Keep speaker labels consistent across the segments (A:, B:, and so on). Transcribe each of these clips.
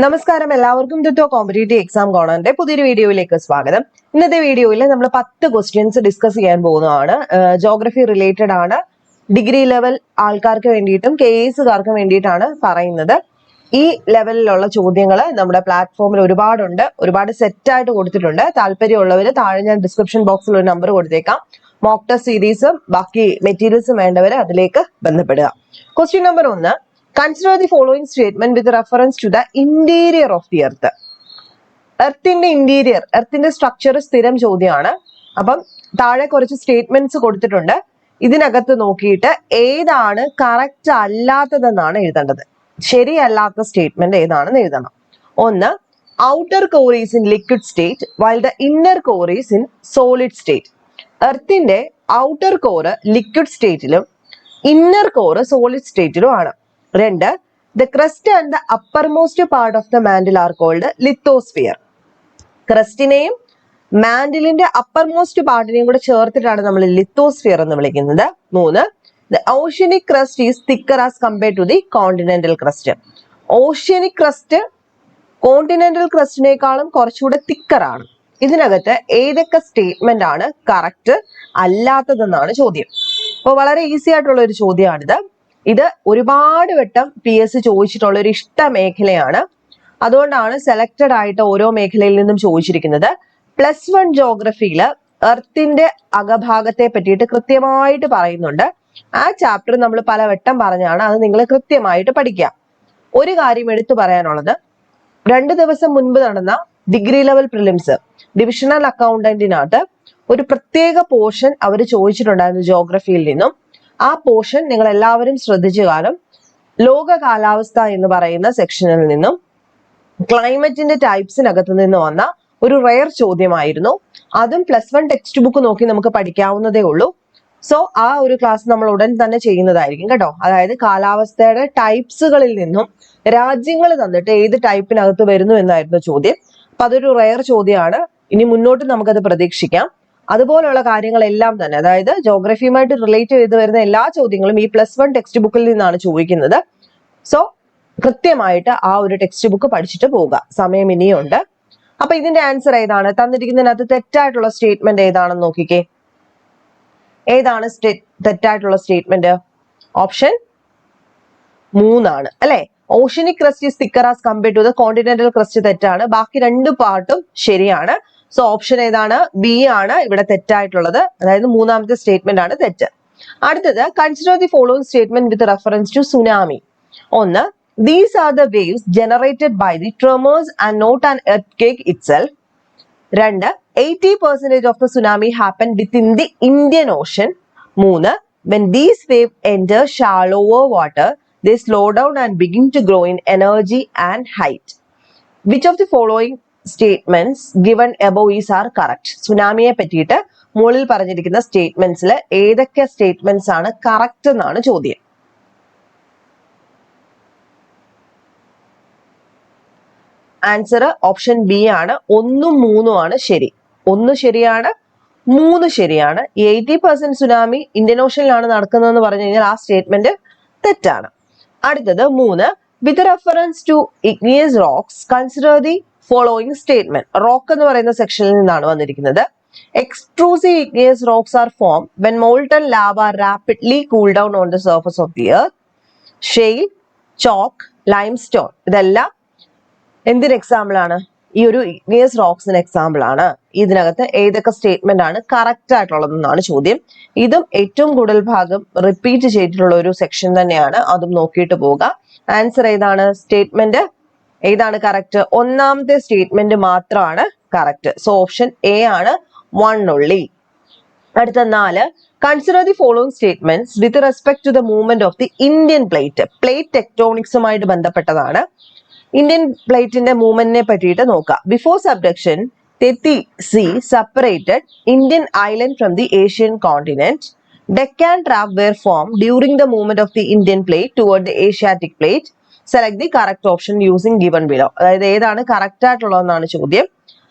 A: നമസ്കാരം, എല്ലാവർക്കും ടുട്ടോ competitive exam കോർണറിന്റെ പുതിയൊരു വീഡിയോയിലേക്ക് സ്വാഗതം. ഇന്നത്തെ വീഡിയോയിൽ നമ്മൾ 10 ക്വസ്റ്റ്യൻസ് ഡിസ്കസ് ചെയ്യാൻ പോകുന്നതാണ്. ജോഗ്രഫി റിലേറ്റഡ് ആണ്. ഡിഗ്രി ലെവൽ ആൾക്കാർക്ക് വേണ്ടിയിട്ടും KASകാർക്ക് വേണ്ടിയിട്ടാണ് പറയുന്നത്. ഈ ലെവലിലുള്ള ചോദ്യങ്ങൾ നമ്മുടെ പ്ലാറ്റ്ഫോമിൽ ഒരുപാട് സെറ്റ് ആയിട്ട് കൊടുത്തിട്ടുണ്ട്. താല്പര്യമുള്ളവർ താഴെ ഞാൻ ഡിസ്ക്രിപ്ഷൻ ബോക്സിൽ ഒരു നമ്പർ കൊടുത്തേക്കാം. മോക്ക് ടെസ്റ്റ് സീരീസും ബാക്കി മെറ്റീരിയൽസും വേണ്ടവർ അതിലേക്ക് ബന്ധപ്പെടുക. Question number 1. Consider the following statement with reference to the interior of the earth. എർത്തിന്റെ ഇന്റീരിയർ, എർത്തിന്റെ സ്ട്രക്ചർ സ്ഥിരം ചോദ്യമാണ്. അപ്പം താഴെ കുറച്ച് സ്റ്റേറ്റ്മെന്റ്സ് കൊടുത്തിട്ടുണ്ട്. ഇതിനകത്ത് നോക്കിയിട്ട് ഏതാണ് കറക്റ്റ് അല്ലാത്തതെന്നാണ് എഴുതേണ്ടത്. ശരിയല്ലാത്ത സ്റ്റേറ്റ്മെന്റ് ഏതാണെന്ന് എഴുതണം. 1. Outer core is in liquid state while the inner core is in solid state. എർത്തിന്റെ ഔട്ടർ കോറ് ലിക്വിഡ് സ്റ്റേറ്റിലും ഇന്നർ കോറ് സോളിഡ് സ്റ്റേറ്റിലും ആണ്. 2. The crust and the uppermost part of the mantle are called lithosphere. ക്രസ്റ്റിനെയും മാൻഡിലിന്റെ uppermost പാർട്ടിനെയും കൂടെ ചേർത്തിട്ടാണ് നമ്മൾ ലിത്തോസ്ഫിയർ എന്ന് വിളിക്കുന്നത്. 3. The oceanic crust is thicker as compared to the continental crust. Oceanic crust continental ക്രസ്റ്റിനേക്കാളും കുറച്ചുകൂടെ തിക്കർ ആണ്. ഇതിനകത്ത് ഏതൊക്കെ സ്റ്റേറ്റ്മെന്റ് ആണ് കറക്റ്റ് അല്ലാത്തതെന്നാണ് ചോദ്യം. അപ്പോൾ വളരെ ഈസി ആയിട്ടുള്ള ഒരു ചോദ്യമാണിത്. ഇത് ഒരുപാട് വട്ടം PS ചോദിച്ചിട്ടുള്ള ഒരു ഇഷ്ട മേഖലയാണ്. അതുകൊണ്ടാണ് സെലക്റ്റഡ് ആയിട്ട് ഓരോ മേഖലയിൽ നിന്നും ചോദിച്ചിരിക്കുന്നത്. +1 ജോഗ്രഫിയിൽ എർത്തിന്റെ അകഭാഗത്തെ പറ്റിയിട്ട് കൃത്യമായിട്ട് പറയുന്നുണ്ട്. ആ ചാപ്റ്റർ നമ്മൾ പലവട്ടം പറഞ്ഞാണ്. അത് നിങ്ങൾ കൃത്യമായിട്ട് പഠിക്കുക. ഒരു കാര്യം എടുത്തു പറയാനുള്ളത്, 2 ദിവസം മുൻപ് നടന്ന ഡിഗ്രി ലെവൽ പ്രിലിംസ് ഡിവിഷണൽ അക്കൗണ്ടന്റിനകത്ത് ഒരു പ്രത്യേക പോർഷൻ അവർ ചോദിച്ചിട്ടുണ്ടായിരുന്നു ജോഗ്രഫിയിൽ നിന്നും. ആ പോർഷൻ നിങ്ങൾ എല്ലാവരും ശ്രദ്ധിച്ചു കാണും. ലോക കാലാവസ്ഥ എന്ന് പറയുന്ന സെക്ഷനിൽ നിന്നും ക്ലൈമറ്റിന്റെ ടൈപ്സിനകത്ത് നിന്ന് വന്ന ഒരു റെയർ ചോദ്യമായിരുന്നു. അതും +1 ടെക്സ്റ്റ് ബുക്ക് നോക്കി നമുക്ക് പഠിക്കാവുന്നതേ ഉള്ളൂ. സോ ആ ഒരു ക്ലാസ് നമ്മൾ ഉടൻ തന്നെ ചെയ്യുന്നതായിരിക്കും കേട്ടോ. അതായത് കാലാവസ്ഥയുടെ ടൈപ്സുകളിൽ നിന്നും രാജ്യങ്ങൾ തന്നിട്ട് ഏത് ടൈപ്പിനകത്ത് വരുന്നു എന്നായിരുന്നു ചോദ്യം. അപ്പൊ അതൊരു റെയർ ചോദ്യമാണ്. ഇനി മുന്നോട്ട് നമുക്കത് പ്രതീക്ഷിക്കാം. അതുപോലുള്ള കാര്യങ്ങളെല്ലാം തന്നെ, അതായത് ജോഗ്രഫിയുമായിട്ട് റിലേറ്റ് ചെയ്ത് വരുന്ന എല്ലാ ചോദ്യങ്ങളും ഈ +1 ടെക്സ്റ്റ് ബുക്കിൽ നിന്നാണ് ചോദിക്കുന്നത്. സോ കൃത്യമായിട്ട് ആ ഒരു ടെക്സ്റ്റ് ബുക്ക് പഠിച്ചിട്ട് പോവുക. സമയം ഇനിയുണ്ട്. അപ്പൊ ഇതിന്റെ ആൻസർ ഏതാണ്? തന്നിരിക്കുന്നതിനകത്ത് തെറ്റായിട്ടുള്ള സ്റ്റേറ്റ്മെന്റ് ഏതാണെന്ന് നോക്കിക്കേ. ഏതാണ് തെറ്റായിട്ടുള്ള സ്റ്റേറ്റ്മെന്റ്? ഓപ്ഷൻ 3 ആണ് അല്ലെ. Oceanic crust is thicker as compared to the continental crust തെറ്റാണ്. ബാക്കി 2 പാർട്ടും ശരിയാണ്. സോ ഓപ്ഷൻ ഏതാണ്? B ആണ് ഇവിടെ തെറ്റായിട്ടുള്ളത്. അതായത് 3ാമത്തെ സ്റ്റേറ്റ്മെന്റ് ആണ് തെറ്റ്. അടുത്തത്, consider the following statement with reference to tsunami. 1. These are the waves generated by the tremors and not an earthquake itself. 2. 80% of the tsunami happened within the Indian Ocean. 3. When these waves enter shallower water, they slow down and begin to grow in energy and height. Which of the following statements given above is are correct? സുനാമിയെ പറ്റിയിട്ട് മുകളിൽ പറഞ്ഞിരിക്കുന്ന സ്റ്റേറ്റ്മെന്റ്സിൽ ഏതൊക്കെ statements ആണ് correct എന്നാണ് ചോദ്യം. Answer option B ആണ്. 1ഉം 3ഉം ആണ് ശരി. 1 ശരിയാണ്, 3 ശരിയാണ്. 80% സുനാമി ഇന്ത്യൻ ഓഷനിലാണ് നടക്കുന്നതെന്ന് പറഞ്ഞു കഴിഞ്ഞാൽ ആ സ്റ്റേറ്റ്മെന്റ് തെറ്റാണ്. അടുത്തത് 3. With reference to igneous rocks consider the following statement. Rock എന്ന് പറയുന്ന സെക്ഷനിൽ നിന്നാണ് വന്നിരിക്കുന്നത്. Extrusive igneous rocks are form when molten lava rapidly cool down on the surface of the earth. Shale, chalk, limestone ഇതെല്ലാം എന്തിന് example ആണ്? ഈ ഒരു ഇഗ്നിയസ് റോക്സിന് എക്സാമ്പിൾ ആണ്. ഇതിനകത്ത് ഏതൊക്കെ സ്റ്റേറ്റ്മെന്റ് ആണ് കറക്റ്റ് ആയിട്ടുള്ളതെന്നാണ് ചോദ്യം. ഇതും ഏറ്റവും കൂടുതൽ ഭാഗം റിപ്പീറ്റ് ചെയ്തിട്ടുള്ള ഒരു സെക്ഷൻ തന്നെയാണ്. അതും നോക്കിയിട്ട് പോവുക. ആൻസർ ഏതാണ്? സ്റ്റേറ്റ്മെന്റ് ഏതാണ് കറക്റ്റ്? 1ാമത്തെ സ്റ്റേറ്റ്മെന്റ് മാത്രമാണ് കറക്റ്റ്. സോ ഓപ്ഷൻ A ആണ്, 1 only. അടുത്ത 4. Consider the following statements with respect to the movement of the Indian plate. Plate ടെക്ടോണിക്സുമായിട്ട് ബന്ധപ്പെട്ടതാണ്. ഇന്ത്യൻ പ്ലേറ്റിന്റെ മൂവ്മെന്റിനെ പറ്റിയിട്ട് നോക്കാം. Before subduction Tethys sea separated Indian island from the Asian continent. Deccan trap were form during the movement of the Indian plate toward the Asiatic plate. Select the correct option using given below. അതായത് ഏതാണ് correct ആയിട്ടുള്ളതെന്നാണ് ചോദ്യം.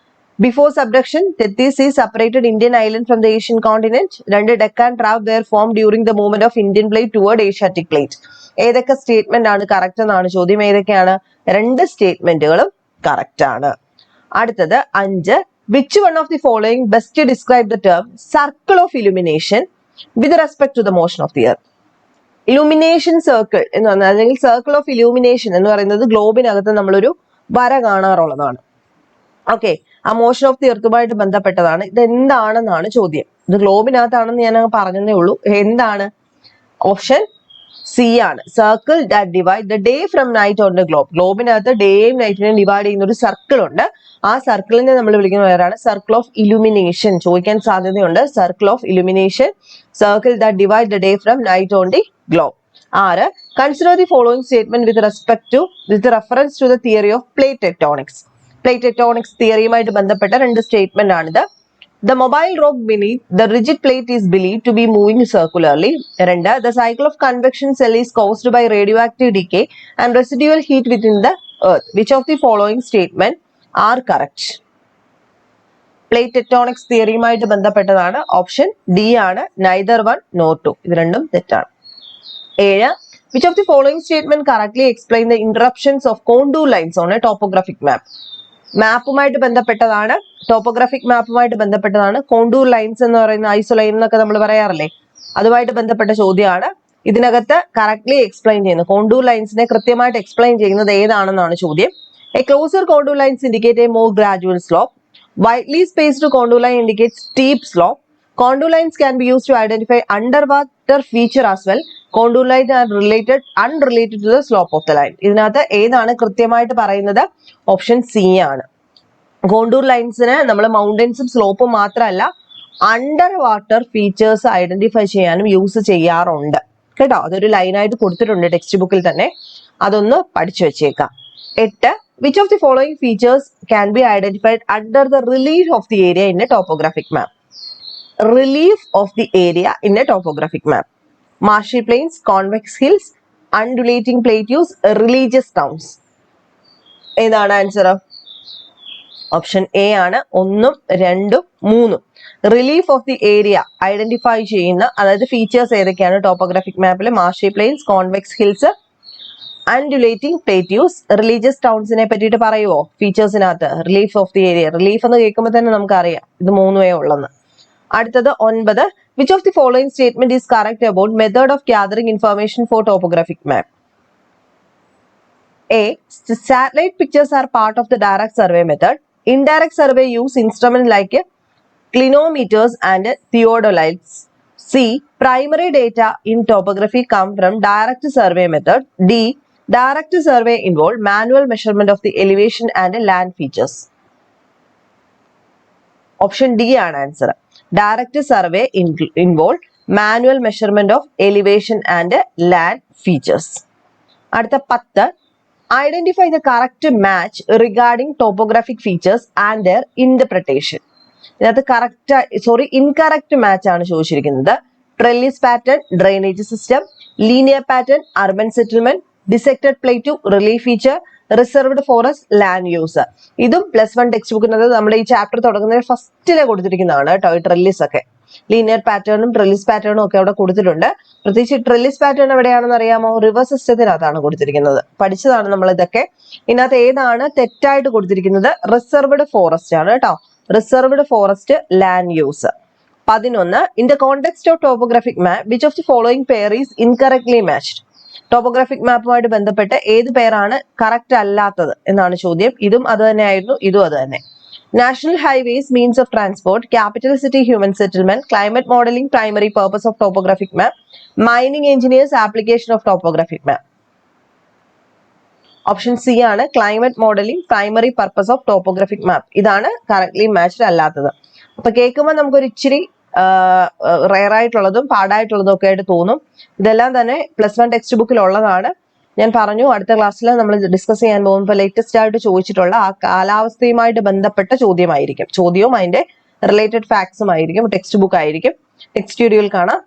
A: Before subduction Tethys sea separated Indian island from the Asian continent. 2. Deccan trap were form during the movement of Indian plate toward Asiatic plate. ഏതൊക്കെ statement ആണ് correct എന്നാണ് ചോദ്യം. ഏതൊക്കെയാണ്? 2 സ്റ്റേറ്റ്മെന്റുകളും കറക്റ്റ് ആണ്. അടുത്തത് 5. Which one of the following best describe the term circle of illumination with respect to the motion of the earth. Illumination circle എന്ന് പറഞ്ഞാൽ, അല്ലെങ്കിൽ സർക്കിൾ ഓഫ് ഇലൂമിനേഷൻ എന്ന് പറയുന്നത് ഗ്ലോബിനകത്ത് നമ്മളൊരു വര കാണാറുള്ളതാണ്. ഓക്കെ, ആ മോഷൻ ഓഫ് ദി എർത്തുമായിട്ട് ബന്ധപ്പെട്ടതാണ്. ഇത് എന്താണെന്നാണ് ചോദ്യം. ഇത് ഗ്ലോബിനകത്താണെന്ന് ഞാൻ പറഞ്ഞതേ ഉള്ളൂ. എന്താണ്? ഓപ്ഷൻ സി ആണ്. Circle that divide the day from night on the globe. ഗ്ലോബിനകത്ത് ഡേയും നൈറ്റിനെയും ഡിവൈഡ് ചെയ്യുന്ന ഒരു സർക്കിൾ ഉണ്ട്. ആ സർക്കിളിനെ നമ്മൾ വിളിക്കുന്ന പേരാണ് സർക്കിൾ ഓഫ് ഇലുമിനേഷൻ. ചോദിക്കാൻ സാധ്യതയുണ്ട്. Circle of illumination, circle that divide the day from night on the globe. 6. Consider the following statement with reference to the theory of plate tectonics. Plate tectonics തിയറിയുമായിട്ട് ബന്ധപ്പെട്ട 2 statement ആണിത്. The mobile rock beneath the rigid plate is believed to be moving circularly. 2. The cycle of convection cell is caused by radioactive decay and residual heat within the earth. Which of the following statement are correct? Plate tectonics തിയറിയുമായിട്ട് ബന്ധപ്പെട്ടതാണ്. Option D ആണ്. neither 1 nor 2. ഇത് രണ്ടും തെറ്റാണ്. 7. Which of the following statement correctly explain the interruptions of contour lines on a topographic map? മാപ്പുമായിട്ട് ബന്ധപ്പെട്ടതാണ്. Topographic മാപ്പുമായിട്ട് ബന്ധപ്പെട്ടതാണ്. Contour lines എന്ന് പറയുന്ന ഐസോലൈൻ എന്നൊക്കെ നമ്മൾ പറയാറില്ലേ, അതുമായിട്ട് ബന്ധപ്പെട്ട ചോദ്യമാണ്. ഇതിനകത്ത് കറക്റ്റ്ലി എക്സ്പ്ലെയിൻ ചെയ്യുന്നത്, കോണ്ടൂർ ലൈൻസിനെ കൃത്യമായിട്ട് എക്സ്പ്ലെയിൻ ചെയ്യുന്നത് ഏതാണെന്നാണ് ചോദ്യം. A closer contour lines indicate A more gradual slope. Widely spaced contour line indicate steep slope. Contour lines can be used to identify underwater feature as well. Contour lines are unrelated to the slope of the line. ഇതിനകത്ത് ഏതാണ് കൃത്യമായിട്ട് പറയുന്നത്? Option C ആണ്. Contour ലൈൻസിന് നമ്മൾ മൗണ്ടൻസും സ്ലോപ്പും മാത്രമല്ല under water features identify ചെയ്യാനും use ചെയ്യാറുണ്ട് കേട്ടോ. അതൊരു ലൈനായിട്ട് കൊടുത്തിട്ടുണ്ട് ടെക്സ്റ്റ് ബുക്കിൽ തന്നെ, അതൊന്ന് പഠിച്ചു വെച്ചേക്കാം. 8. Which of the following features can be identified under the relief of the area in a topographic map? Relief of the area in a topographic map. Marshy plains, convex hills, undulating plateaus, religious towns. ഏതാണ് answer? Option A ആണ്. 1, 2, 3. Relief of the area identify ചെയ്യുന്ന, അതായത് features ഏതൊക്കെയാണ് topographic മാപ്പിൽ? Marshy plains, convex hills, undulating plateaus, religious ടൗൺസിനെ പറ്റിയിട്ട് പറയുമോ ഫീച്ചേഴ്സിനകത്ത്? Relief of the area, relief എന്ന് കേൾക്കുമ്പോൾ തന്നെ നമുക്കറിയാം ഇത് 3 ഉള്ളെന്ന്. അടുത്തത് 9. Which of the following statement is correct about method of gathering information for topographic map? A. Satellite pictures are part of the direct survey method. Indirect survey use instruments like clinometers and theodolites. C. Primary data in topography come from direct survey method. D. Direct survey involve manual measurement of the elevation and land features. Option D ആണ് answer. Direct survey involve manual measurement of elevation and land features. അടുത്ത 10. Identify the correct match regarding topographic features and their interpretation. ഇതിനകത്ത് incorrect match ആണ് ചോദിച്ചിരിക്കുന്നത്. Trellis pattern, drainage system, linear pattern, urban settlement, dissected plateau, relief feature, reserved forest, land use. ഇതും +1 text ബുക്കിനകത്ത് നമ്മുടെ ഈ chapter തുടങ്ങുന്നതിന് ഫസ്റ്റിലെ കൊടുത്തിരിക്കുന്നതാണ് കേട്ടോ. ഈ ട്രെല്ലിസ് ഒക്കെ, ലീനിയർ പാറ്റേണും ട്രെല്ലിസ് പാറ്റേണും ഒക്കെ അവിടെ കൊടുത്തിട്ടുണ്ട്. പ്രത്യേകിച്ച് ട്രെല്ലിസ് പാറ്റേൺ എവിടെയാണെന്ന് അറിയാമോ? റിവർ സിസ്റ്റത്തിനകത്താണ് കൊടുത്തിരിക്കുന്നത്. പഠിച്ചതാണ് നമ്മൾ ഇതൊക്കെ. ഇതിനകത്ത് ഏതാണ് തെറ്റായിട്ട് കൊടുത്തിരിക്കുന്നത്? റിസർവ്ഡ് ഫോറസ്റ്റ് ആണ് കേട്ടോ. Reserved forest, land use. 11. In the context of topographic map which of the following pair is incorrectly matched? Topographic മാപ്പുമായിട്ട് ബന്ധപ്പെട്ട് ഏത് പേരാണ് കറക്റ്റ് അല്ലാത്തത് എന്നാണ് ചോദ്യം. ഇതും അത് തന്നെയായിരുന്നു, ഇതും അത് തന്നെ. National highways, means of transport, capital city, human settlement, climate modelling, primary purpose of topographic map, mining engineers, application of topographic map. Option C ആണ്. Climate modelling, primary purpose of topographic map. ഇതാണ് correctly matched അല്ലാത്തത്. അപ്പൊ കേൾക്കുമ്പോൾ നമുക്കൊരു ഇച്ചിരി rare ആയിട്ടുള്ളതും പാടായിട്ടുള്ളതും ഒക്കെ ആയിട്ട് തോന്നും. ഇതെല്ലാം തന്നെ +1 ടെക്സ്റ്റ് ബുക്കിൽ ഉള്ളതാണ്. ഞാൻ പറഞ്ഞു അടുത്ത ക്ലാസ്സിൽ നമ്മൾ ഡിസ്കസ് ചെയ്യാൻ പോകുമ്പോൾ ലേറ്റസ്റ്റ് ആയിട്ട് ചോദിച്ചിട്ടുള്ള ആ കാലാവസ്ഥയുമായിട്ട് ബന്ധപ്പെട്ട ചോദ്യമായിരിക്കും. ചോദ്യവും അതിന്റെ റിലേറ്റഡ് ഫാക്ട്സും ആയിരിക്കും. ടെക്സ്റ്റ് ബുക്ക് ആയിരിക്കും. നെക്സ്റ്റ് വീഡിയോയിൽ കാണാം.